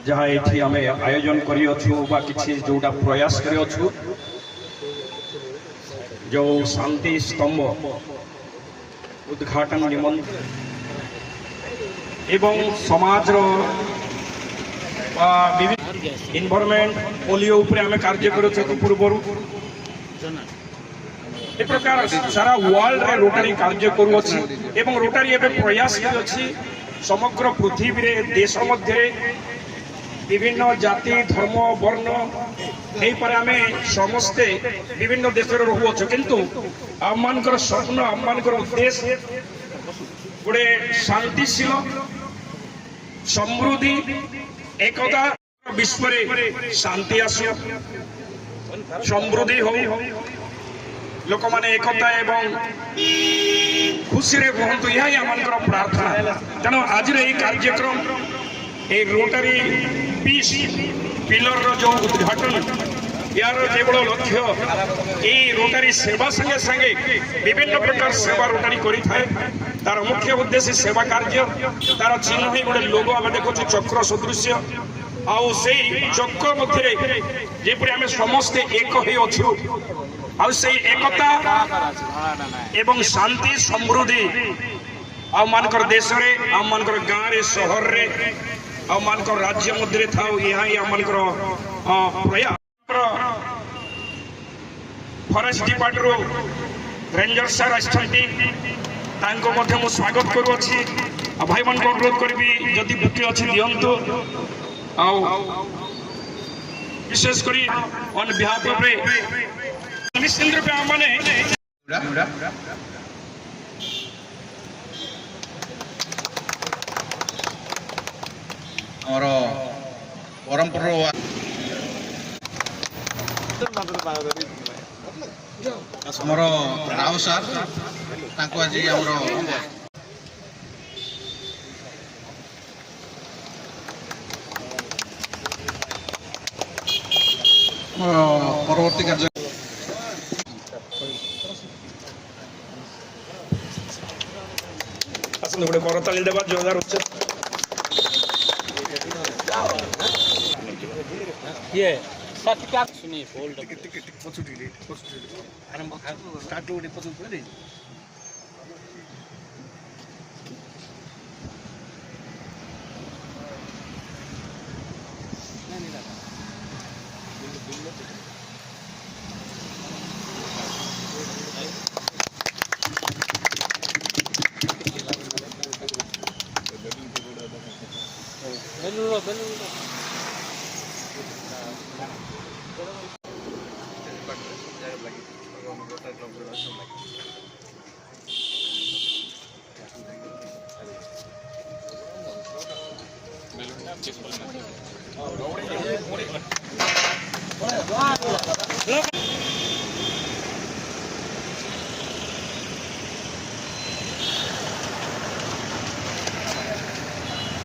जहाँ ये आम आयोजन करा प्रयास कर जो शांति स्तंभ उद्घाटन निमंत्रण एवं समाज इन्वायरमेंट पोलियो उपरे आम कार्य कर पूर्व ए प्रकार सारा वर्ल्ड रे रोटारी कार्य करुँच एवं रोटारी एवं प्रयास अच्छी समग्र पृथ्वी रे देश मध्य विभिन्न जाति धर्म वर्ण पर आम समस्ते विभिन्न देश रोच किंतु आम स्वप्न आम उद्देश्य गोटे शांतिशील समृद्धि एकता विश्व शांति आसु समृद्धि हो लोक माने एकता एवं खुशी रे कहतु यह आम प्रार्थना तेणु आज कार्यक्रम ए रोटारी पीस पिलर रो जो उद्घाटन यार केवल लक्ष्य ये रोटारी सेवा संगे संगे विभिन्न प्रकार सेवा रोटारी करी थाए तार मुख्य उद्देश्य सेवा कार्य तार चिन्ह ही गोटे लोगो आम देखु चक्र सदृश आउ से चक्र मध्य जेपरि आम समस्ते एक ही अच्छु आउ से एकता एवं शांति समृद्धि आउ मानकर देश रे आउ मानकर गाँव रे शहर रे आउ मानकर राज्य मध्य थाउ यहाँ ही आमनकर प्रयास फॉरेस्ट डिपार्टमेंट रेंजर सर आछंती तांको मध्य मु स्वागत करूछि भाई मान को अनुरोध करबी जदि बुके अछि दियंतु आउ विशेष करी ऑन बिहाफ ऑफ निश्चित रूपे माने और परंपरा आमर राव सार आज परवर्ती कार्य गोटे करताली देवा जोरदार उच्च ये सर्टिफिकेट सुनिए फोल्ड आरंभ स्टार्ट रो पसंद पड़े Look.